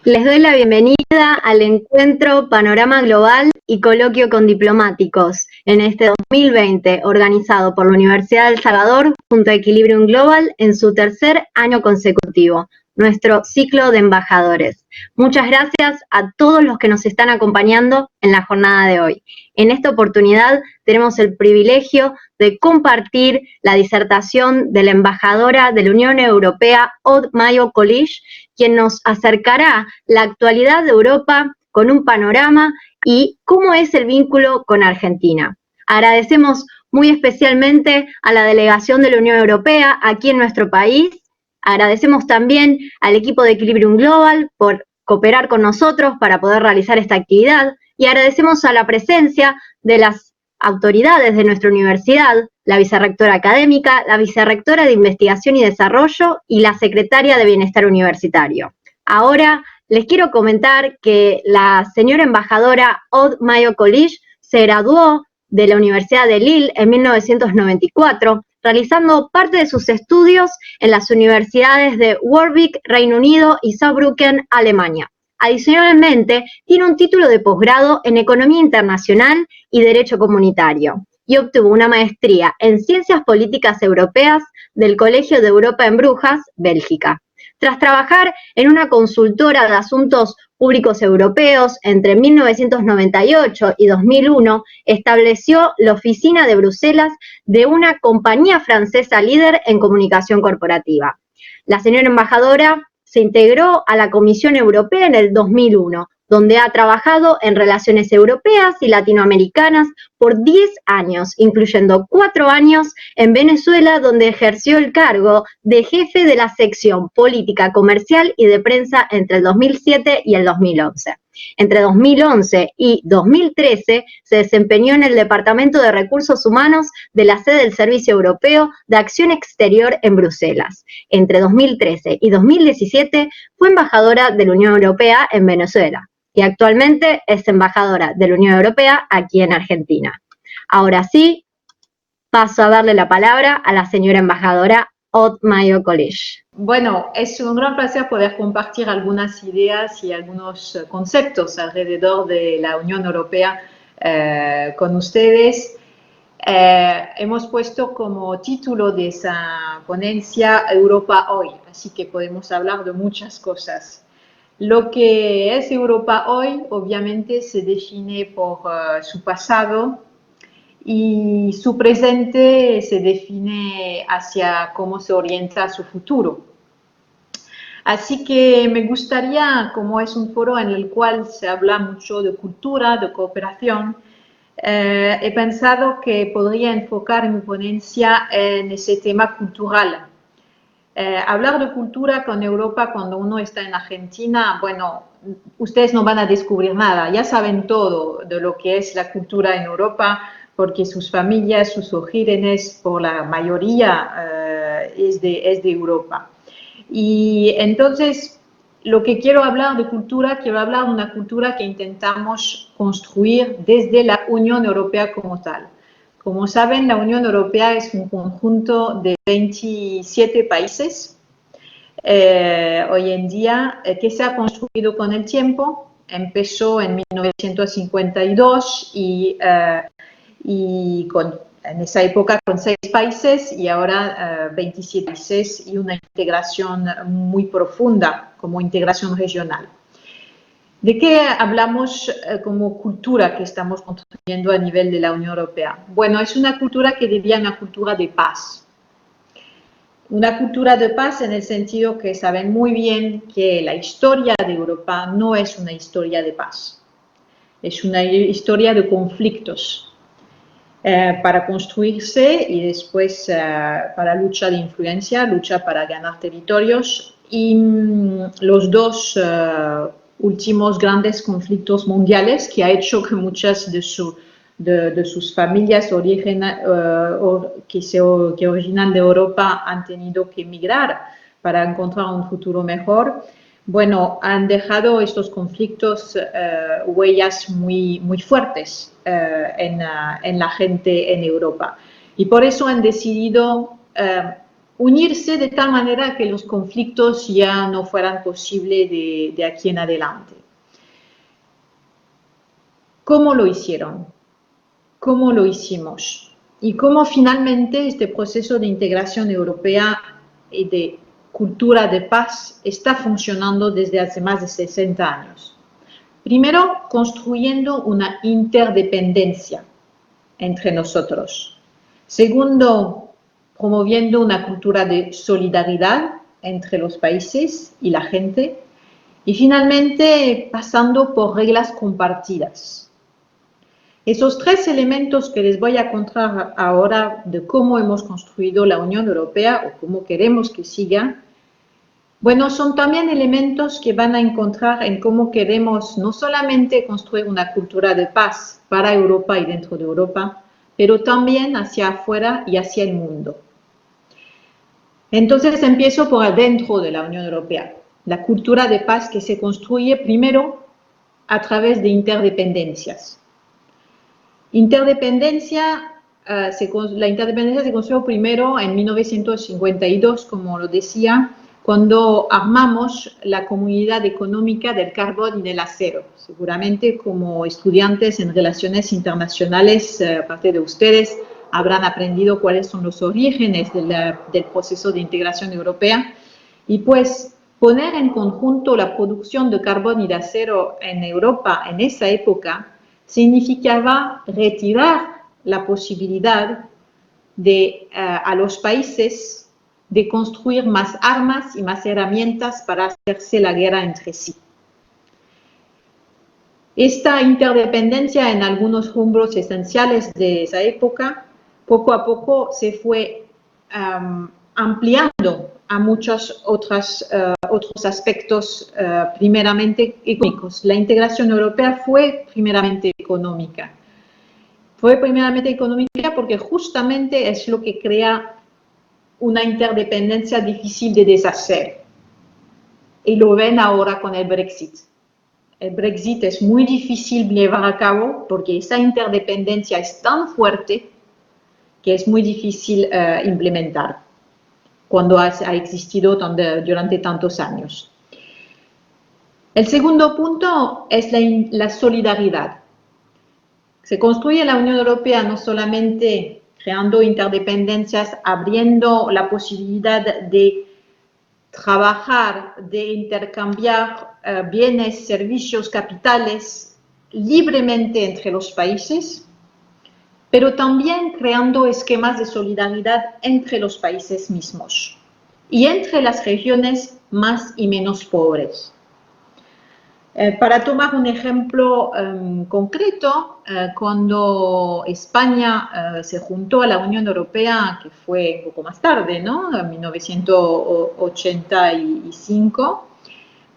Les doy la bienvenida al encuentro Panorama Global y Coloquio con Diplomáticos en este 2020, organizado por la Universidad de El Salvador junto a Equilibrium Global en su tercer año consecutivo, nuestro ciclo de embajadores. Muchas gracias a todos los que nos están acompañando en la jornada de hoy. En esta oportunidad tenemos el privilegio de compartir la disertación de la embajadora de la Unión Europea, Aude Mayo-Kolisch, quien nos acercará la actualidad de Europa con un panorama y cómo es el vínculo con Argentina. Agradecemos muy especialmente a la delegación de la Unión Europea aquí en nuestro país. Agradecemos también al equipo de Equilibrium Global por cooperar con nosotros para poder realizar esta actividad y agradecemos a la presencia de las autoridades de nuestra universidad, la vicerrectora académica, la vicerrectora de Investigación y Desarrollo y la secretaria de Bienestar Universitario. Ahora les quiero comentar que la señora embajadora Aude Mayo-Kolisch se graduó de la Universidad de Lille en 1994, realizando parte de sus estudios en las universidades de Warwick, Reino Unido y Saarbrücken, Alemania. Adicionalmente, tiene un título de posgrado en Economía Internacional y Derecho Comunitario y obtuvo una maestría en Ciencias Políticas Europeas del Colegio de Europa en Brujas, Bélgica. Tras trabajar en una consultora de asuntos públicos europeos entre 1998 y 2001, estableció la oficina de Bruselas de una compañía francesa líder en comunicación corporativa. La señora embajadora se integró a la Comisión Europea en el 2001, donde ha trabajado en relaciones europeas y latinoamericanas por 10 años, incluyendo 4 años en Venezuela, donde ejerció el cargo de jefe de la sección política, comercial y de prensa entre el 2007 y el 2011. Entre 2011 y 2013 se desempeñó en el Departamento de Recursos Humanos de la sede del Servicio Europeo de Acción Exterior en Bruselas. Entre 2013 y 2017 fue embajadora de la Unión Europea en Venezuela y actualmente es embajadora de la Unión Europea aquí en Argentina. Ahora sí, paso a darle la palabra a la señora embajadora Aude Mayo-Kolisch. Bueno, es un gran placer poder compartir algunas ideas y algunos conceptos alrededor de la Unión Europea con ustedes. Hemos puesto como título de esa ponencia Europa hoy, así que podemos hablar de muchas cosas. Lo que es Europa hoy, obviamente, se define por su pasado y su presente se define hacia cómo se orienta su futuro. Así que me gustaría, como es un foro en el cual se habla mucho de cultura, de cooperación, he pensado que podría enfocar mi ponencia en ese tema cultural. Hablar de cultura con Europa cuando uno está en Argentina, bueno, ustedes no van a descubrir nada, ya saben todo de lo que es la cultura en Europa, porque sus familias, sus orígenes, por la mayoría, es de Europa. Y entonces, lo que quiero hablar de cultura, quiero hablar de una cultura que intentamos construir desde la Unión Europea como tal. Como saben, la Unión Europea es un conjunto de 27 países hoy en día que se ha construido con el tiempo. Empezó en 1952 y en esa época con 6 países y ahora 27 países y una integración muy profunda como integración regional. ¿De qué hablamos como cultura que estamos construyendo a nivel de la Unión Europea? Bueno, es una cultura que debía una cultura de paz. Una cultura de paz en el sentido que saben muy bien que la historia de Europa no es una historia de paz. Es una historia de conflictos. Para construirse y después para lucha de influencia, lucha para ganar territorios y los dos últimos grandes conflictos mundiales que ha hecho que muchas de sus familias que originan de Europa han tenido que emigrar para encontrar un futuro mejor. Bueno, han dejado estos conflictos huellas muy, muy fuertes en la gente en Europa. Y por eso han decidido unirse de tal manera que los conflictos ya no fueran posibles de aquí en adelante. ¿Cómo lo hicieron? ¿Cómo lo hicimos? Y cómo finalmente este proceso de integración europea y de cultura de paz está funcionando desde hace más de 60 años. Primero, construyendo una interdependencia entre nosotros. Segundo, promoviendo una cultura de solidaridad entre los países y la gente. Y finalmente, pasando por reglas compartidas. Esos tres elementos que les voy a contar ahora de cómo hemos construido la Unión Europea o cómo queremos que siga, bueno, son también elementos que van a encontrar en cómo queremos no solamente construir una cultura de paz para Europa y dentro de Europa, pero también hacia afuera y hacia el mundo. Entonces empiezo por adentro de la Unión Europea. La cultura de paz que se construye primero a través de interdependencias. La interdependencia se construyó primero en 1952, como lo decía, cuando armamos la Comunidad Económica del Carbón y del Acero. Seguramente como estudiantes en relaciones internacionales, aparte de ustedes, habrán aprendido cuáles son los orígenes del proceso de integración europea. Y pues poner en conjunto la producción de carbón y de acero en Europa en esa época significaba retirar la posibilidad a los países de construir más armas y más herramientas para hacerse la guerra entre sí. Esta interdependencia en algunos rumbos esenciales de esa época, poco a poco se fue ampliando a muchos otros aspectos primeramente económicos. La integración europea fue primeramente económica. Fue primeramente económica porque justamente es lo que crea una interdependencia difícil de deshacer. Y lo ven ahora con el Brexit. El Brexit es muy difícil de llevar a cabo porque esa interdependencia es tan fuerte que es muy difícil implementar cuando ha existido durante tantos años. El segundo punto es la solidaridad. Se construye la Unión Europea no solamente creando interdependencias, abriendo la posibilidad de trabajar, de intercambiar bienes, servicios, capitales libremente entre los países, pero también creando esquemas de solidaridad entre los países mismos y entre las regiones más y menos pobres. Para tomar un ejemplo concreto, cuando España se juntó a la Unión Europea, que fue un poco más tarde, ¿no? En 1985,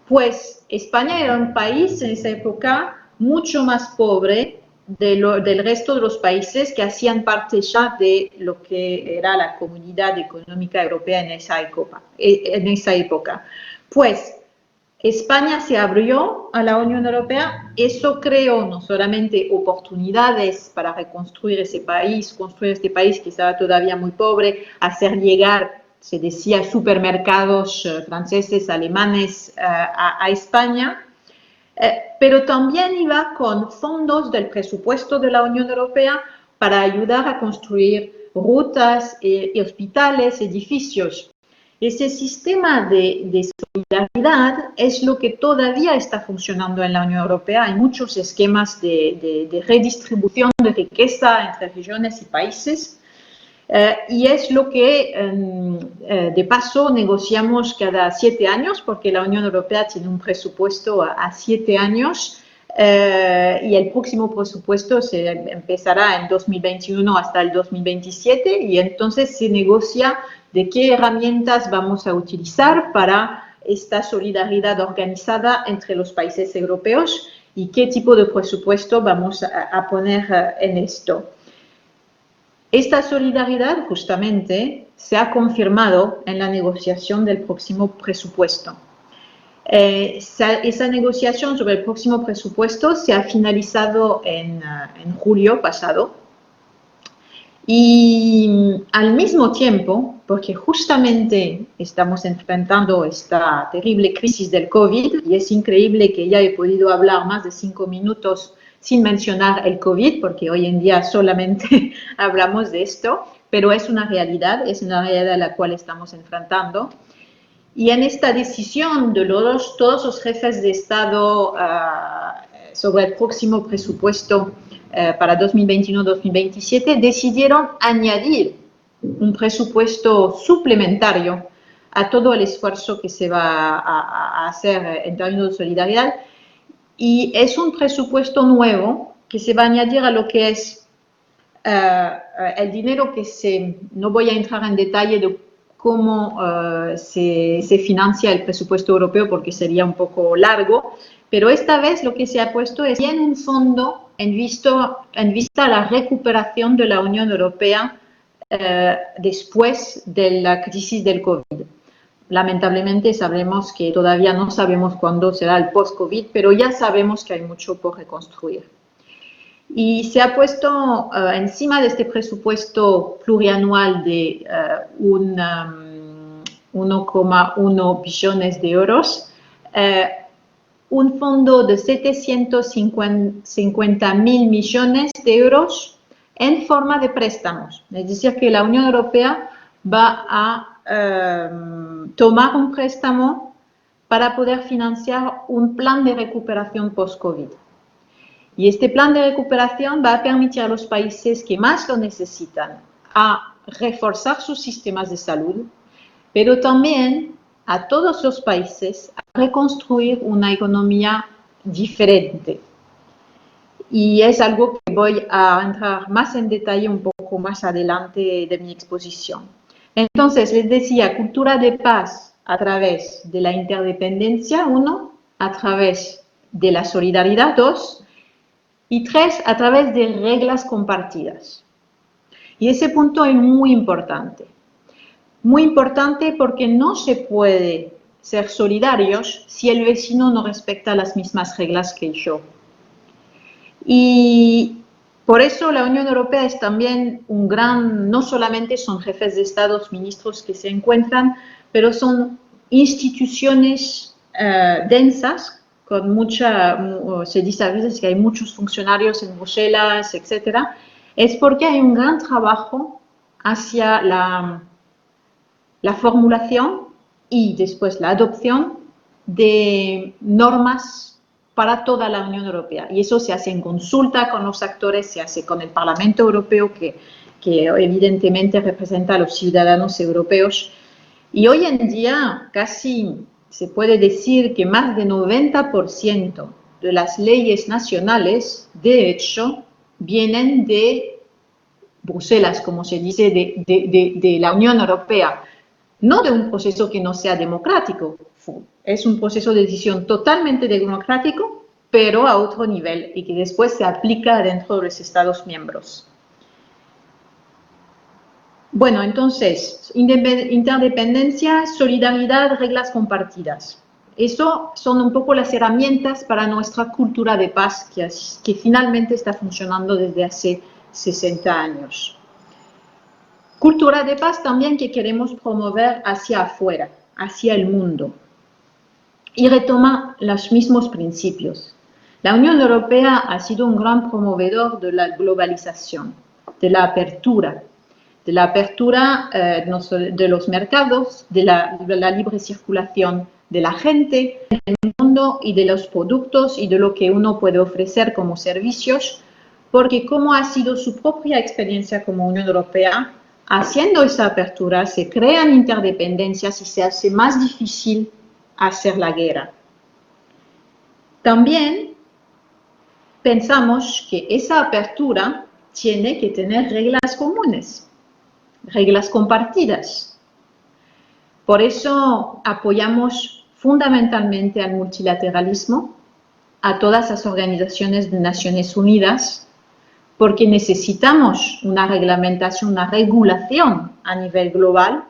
pues España era un país en esa época mucho más pobre del resto de los países que hacían parte ya de lo que era la Comunidad Económica Europea en esa época. Pues España se abrió a la Unión Europea, eso creó no solamente oportunidades para reconstruir ese país, construir este país que estaba todavía muy pobre, hacer llegar, se decía, supermercados franceses, alemanes a España, pero también iba con fondos del presupuesto de la Unión Europea para ayudar a construir rutas, hospitales, edificios. Ese sistema de solidaridad es lo que todavía está funcionando en la Unión Europea. Hay muchos esquemas de redistribución de riqueza entre regiones y países. Y es lo que, de paso, negociamos cada 7 años, porque la Unión Europea tiene un presupuesto a 7 años. Y el próximo presupuesto se empezará en 2021 hasta el 2027 y entonces se negocia de qué herramientas vamos a utilizar para esta solidaridad organizada entre los países europeos y qué tipo de presupuesto vamos a poner en esto. Esta solidaridad justamente se ha confirmado en la negociación del próximo presupuesto. Esa negociación sobre el próximo presupuesto se ha finalizado en julio pasado y al mismo tiempo porque justamente estamos enfrentando esta terrible crisis del COVID y es increíble que ya he podido hablar más de 5 minutos sin mencionar el COVID, porque hoy en día solamente hablamos de esto, pero es una realidad a la cual estamos enfrentando. Y en esta decisión de todos los jefes de Estado sobre el próximo presupuesto para 2021-2027, decidieron añadir un presupuesto suplementario a todo el esfuerzo que se va a hacer en términos de solidaridad. Y es un presupuesto nuevo que se va a añadir a lo que es el dinero que no voy a entrar en detalle de cómo se financia el presupuesto europeo porque sería un poco largo, pero esta vez lo que se ha puesto es bien un fondo en vista a la recuperación de la Unión Europea después de la crisis del COVID. Lamentablemente sabemos que todavía no sabemos cuándo será el post-COVID, pero ya sabemos que hay mucho por reconstruir. Y se ha puesto encima de este presupuesto plurianual de 1,1 billones de euros, un fondo de 750.000 millones de euros en forma de préstamos. Es decir, que la Unión Europea va a tomar un préstamo para poder financiar un plan de recuperación post-COVID. Y este plan de recuperación va a permitir a los países que más lo necesitan a reforzar sus sistemas de salud, pero también a todos los países a reconstruir una economía diferente. Y es algo que voy a entrar más en detalle un poco más adelante de mi exposición. Entonces, les decía, cultura de paz a través de la interdependencia, 1, a través de la solidaridad, 2, y 3, a través de reglas compartidas. Y ese punto es muy importante. Muy importante porque no se puede ser solidarios si el vecino no respeta las mismas reglas que yo. Y por eso la Unión Europea es también no solamente son jefes de Estados, ministros que se encuentran, pero son instituciones densas, se dice a veces que hay muchos funcionarios en Bruselas, etc. Es porque hay un gran trabajo hacia la formulación y después la adopción de normas para toda la Unión Europea. Y eso se hace en consulta con los actores, se hace con el Parlamento Europeo, que evidentemente representa a los ciudadanos europeos. Y hoy en día casi se puede decir que más del 90% de las leyes nacionales, de hecho, vienen de Bruselas, como se dice, de la Unión Europea. No de un proceso que no sea democrático, es un proceso de decisión totalmente democrático, pero a otro nivel y que después se aplica dentro de los Estados miembros. Bueno, entonces, interdependencia, solidaridad, reglas compartidas. Eso son un poco las herramientas para nuestra cultura de paz que finalmente está funcionando desde hace 60 años. Cultura de paz también que queremos promover hacia afuera, hacia el mundo. Y retoma los mismos principios. La Unión Europea ha sido un gran promovedor de la globalización, de la apertura de los mercados, de la libre circulación de la gente, del mundo y de los productos y de lo que uno puede ofrecer como servicios, porque como ha sido su propia experiencia como Unión Europea, haciendo esa apertura se crean interdependencias y se hace más difícil hacer la guerra. También pensamos que esa apertura tiene que tener reglas comunes, reglas compartidas. Por eso apoyamos fundamentalmente al multilateralismo, a todas las organizaciones de Naciones Unidas, porque necesitamos una reglamentación, una regulación a nivel global.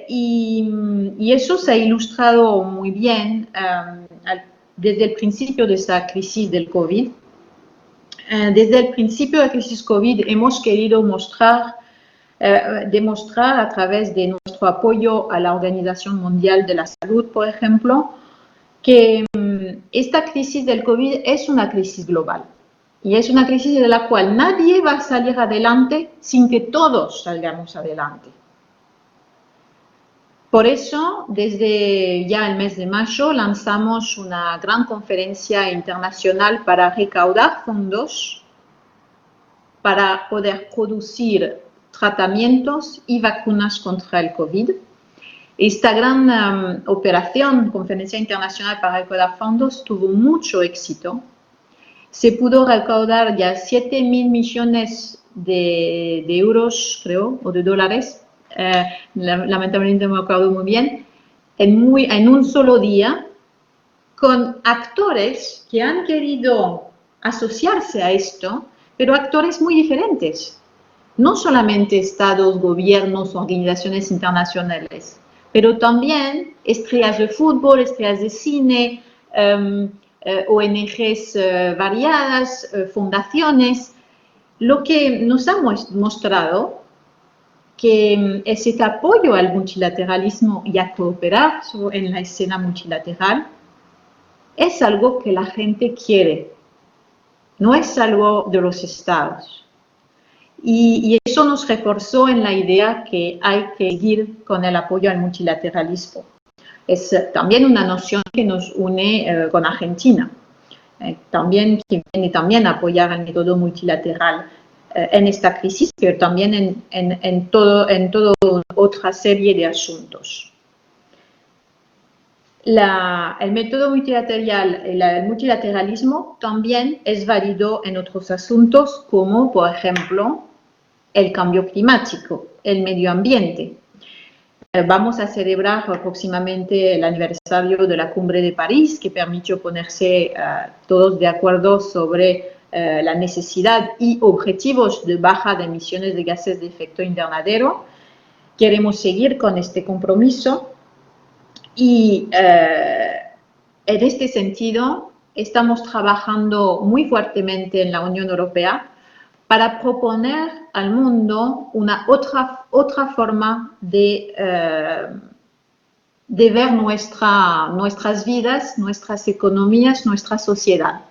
Y eso se ha ilustrado muy bien desde el principio de esta crisis del COVID. Desde el principio de la crisis COVID hemos querido mostrar demostrar a través de nuestro apoyo a la Organización Mundial de la Salud, por ejemplo, que esta crisis del COVID es una crisis global y es una crisis de la cual nadie va a salir adelante sin que todos salgamos adelante. Por eso, desde ya el mes de mayo, lanzamos una gran conferencia internacional para recaudar fondos para poder producir tratamientos y vacunas contra el COVID. Esta gran operación, Conferencia Internacional para recaudar fondos, tuvo mucho éxito. Se pudo recaudar ya 7.000 millones de euros, creo, o de dólares, lamentablemente no me acuerdo muy bien, en un solo día, con actores que han querido asociarse a esto, pero actores muy diferentes. No solamente estados, gobiernos, organizaciones internacionales, pero también estrellas de fútbol, estrellas de cine, ONGs variadas, fundaciones, lo que nos ha mostrado que ese apoyo al multilateralismo y a cooperar en la escena multilateral es algo que la gente quiere, no es algo de los estados. Y eso nos reforzó en la idea que hay que seguir con el apoyo al multilateralismo. Es también una noción que nos une con Argentina, que viene también a apoyar el método multilateral en esta crisis, pero también en toda otra serie de asuntos. El método multilateral, el multilateralismo también es válido en otros asuntos como, por ejemplo, el cambio climático, el medio ambiente. Vamos a celebrar próximamente el aniversario de la Cumbre de París, que permitió ponerse todos de acuerdo sobre la necesidad y objetivos de baja de emisiones de gases de efecto invernadero. Queremos seguir con este compromiso y en este sentido estamos trabajando muy fuertemente en la Unión Europea para proponer al mundo una otra forma de ver nuestras vidas, nuestras economías, nuestra sociedad.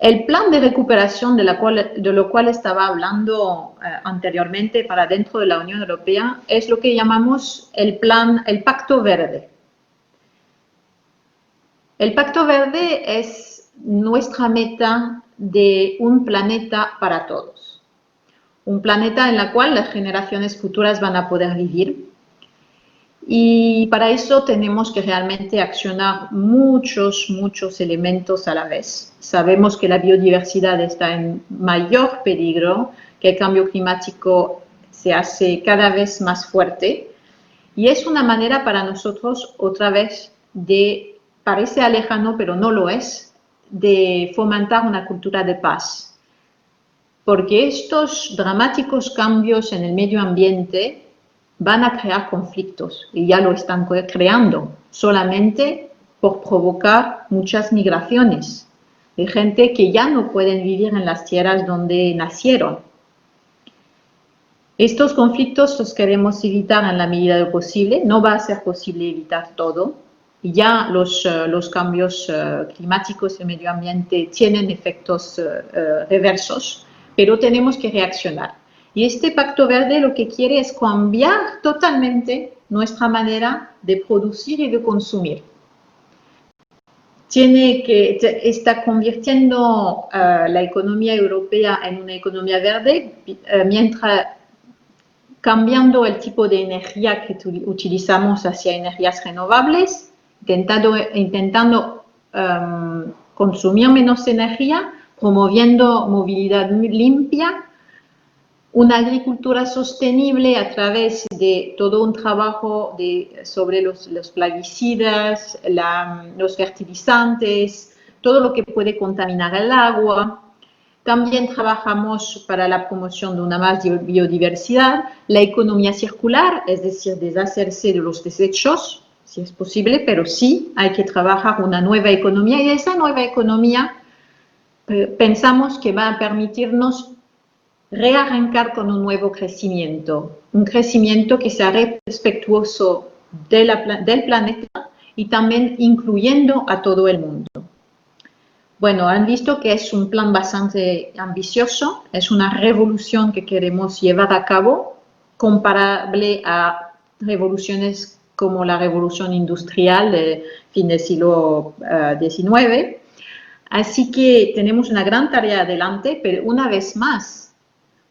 El plan de recuperación de lo cual estaba hablando anteriormente para dentro de la Unión Europea es lo que llamamos el Pacto Verde. El Pacto Verde es nuestra meta de un planeta para todos. Un planeta en el cual las generaciones futuras van a poder vivir. Y para eso tenemos que realmente accionar muchos elementos a la vez. Sabemos que la biodiversidad está en mayor peligro, que el cambio climático se hace cada vez más fuerte. Y es una manera para nosotros, otra vez, parece lejano, pero no lo es, de fomentar una cultura de paz. Porque estos dramáticos cambios en el medio ambiente van a crear conflictos y ya lo están creando solamente por provocar muchas migraciones de gente que ya no pueden vivir en las tierras donde nacieron. Estos conflictos los queremos evitar en la medida de lo posible. No va a ser posible evitar todo. Ya los cambios climáticos y el medio ambiente tienen efectos reversos, pero tenemos que reaccionar. Y este Pacto Verde lo que quiere es cambiar totalmente nuestra manera de producir y de consumir. Está convirtiendo la economía europea en una economía verde, mientras cambiando el tipo de energía que utilizamos hacia energías renovables, intentando consumir menos energía, promoviendo movilidad limpia, una agricultura sostenible a través de todo un trabajo sobre los plaguicidas, los fertilizantes, todo lo que puede contaminar el agua. También trabajamos para la promoción de una más biodiversidad, la economía circular, es decir, deshacerse de los desechos, si es posible, pero sí hay que trabajar una nueva economía y esa nueva economía pensamos que va a permitirnos rearrancar con un nuevo crecimiento, un crecimiento que sea respetuoso del planeta y también incluyendo a todo el mundo. Bueno, han visto que es un plan bastante ambicioso, es una revolución que queremos llevar a cabo, comparable a revoluciones como la revolución industrial del fin del siglo XIX. Así que tenemos una gran tarea adelante, pero una vez más,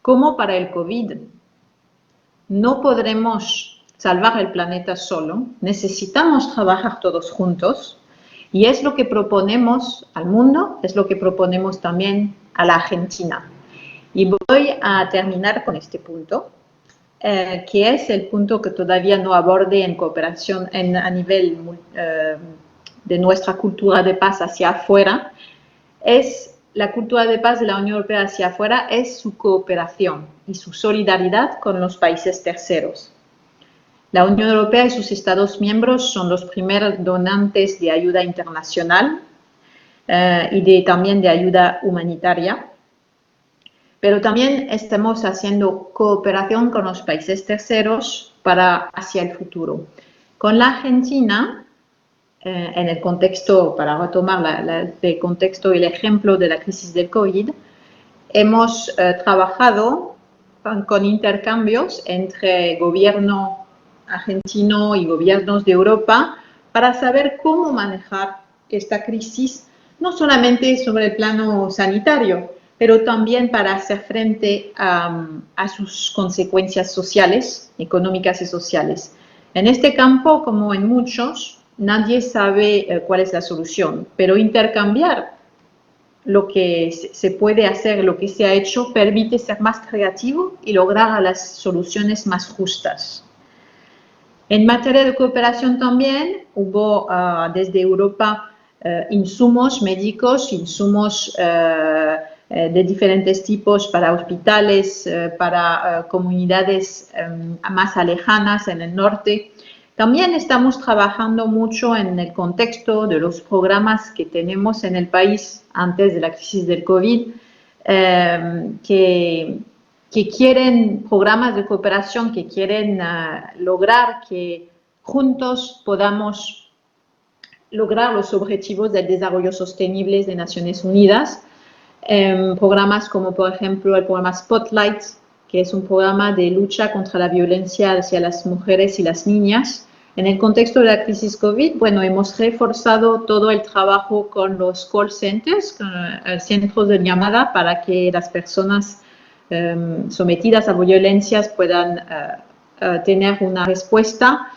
como para el COVID, no podremos salvar el planeta solo, necesitamos trabajar todos juntos. Y es lo que proponemos al mundo, es lo que proponemos también a la Argentina. Y voy a terminar con este punto, que es el punto que todavía no abordé en cooperación a nivel de nuestra cultura de paz hacia afuera. Es la cultura de paz de la Unión Europea hacia afuera, es su cooperación y su solidaridad con los países terceros. La Unión Europea y sus Estados miembros son los primeros donantes de ayuda internacional y también de ayuda humanitaria, pero también estamos haciendo cooperación con los países terceros hacia el futuro. Con la Argentina, en el contexto, para retomar el contexto y el ejemplo de la crisis del COVID, hemos trabajado con intercambios entre gobierno argentino y gobiernos de Europa para saber cómo manejar esta crisis, no solamente sobre el plano sanitario, pero también para hacer frente a sus consecuencias sociales, económicas y sociales. En este campo, como en muchos, nadie sabe cuál es la solución, pero intercambiar lo que se puede hacer, lo que se ha hecho, permite ser más creativo y lograr las soluciones más justas. En materia de cooperación también hubo desde Europa insumos médicos, insumos de diferentes tipos para hospitales, para comunidades más alejanas en el norte. También estamos trabajando mucho en el contexto de los programas que tenemos en el país antes de la crisis del COVID, que quieren programas de cooperación, que quieren lograr que juntos podamos lograr los objetivos del desarrollo sostenible de Naciones Unidas. Programas como, por ejemplo, el programa Spotlight, que es un programa de lucha contra la violencia hacia las mujeres y las niñas. En el contexto de la crisis COVID, bueno, hemos reforzado todo el trabajo con los call centers, con centros de llamada, para que las personas sometidas a violencias puedan tener una respuesta.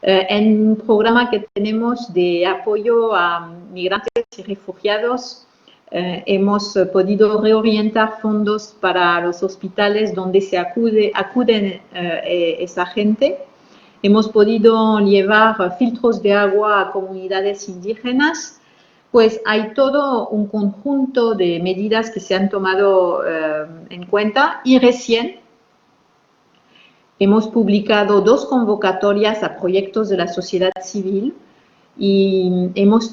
En un programa que tenemos de apoyo a migrantes y refugiados, hemos podido reorientar fondos para los hospitales donde se acuden esa gente. Hemos podido llevar filtros de agua a comunidades indígenas. Pues hay todo un conjunto de medidas que se han tomado en cuenta y recién hemos publicado 2 convocatorias a proyectos de la sociedad civil y hemos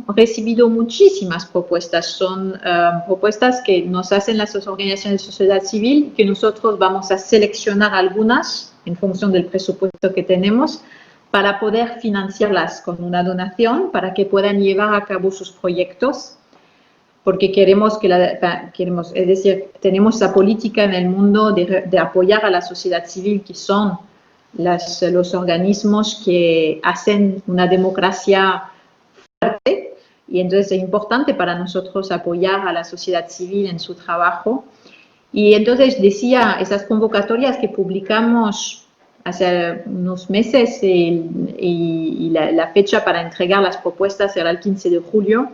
recibido muchísimas propuestas. Son propuestas que nos hacen las organizaciones de sociedad civil, que nosotros vamos a seleccionar algunas en función del presupuesto que tenemos, para poder financiarlas con una donación, para que puedan llevar a cabo sus proyectos, porque queremos es decir, tenemos esa política en el mundo de apoyar a la sociedad civil, que son los organismos que hacen una democracia fuerte, y entonces es importante para nosotros apoyar a la sociedad civil en su trabajo. Y entonces decía, esas convocatorias que publicamos hace unos meses y la fecha para entregar las propuestas era el 15 de julio,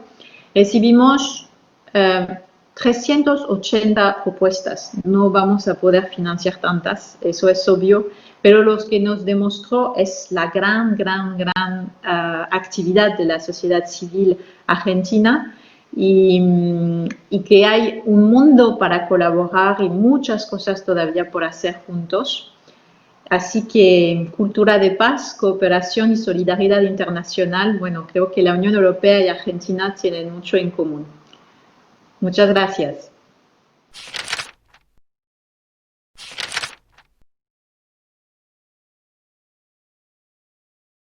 recibimos 380 propuestas. No vamos a poder financiar tantas, eso es obvio, pero lo que nos demostró es la gran actividad de la sociedad civil argentina y que hay un mundo para colaborar y muchas cosas todavía por hacer juntos. Así que cultura de paz, cooperación y solidaridad internacional, bueno, creo que la Unión Europea y Argentina tienen mucho en común. Muchas gracias.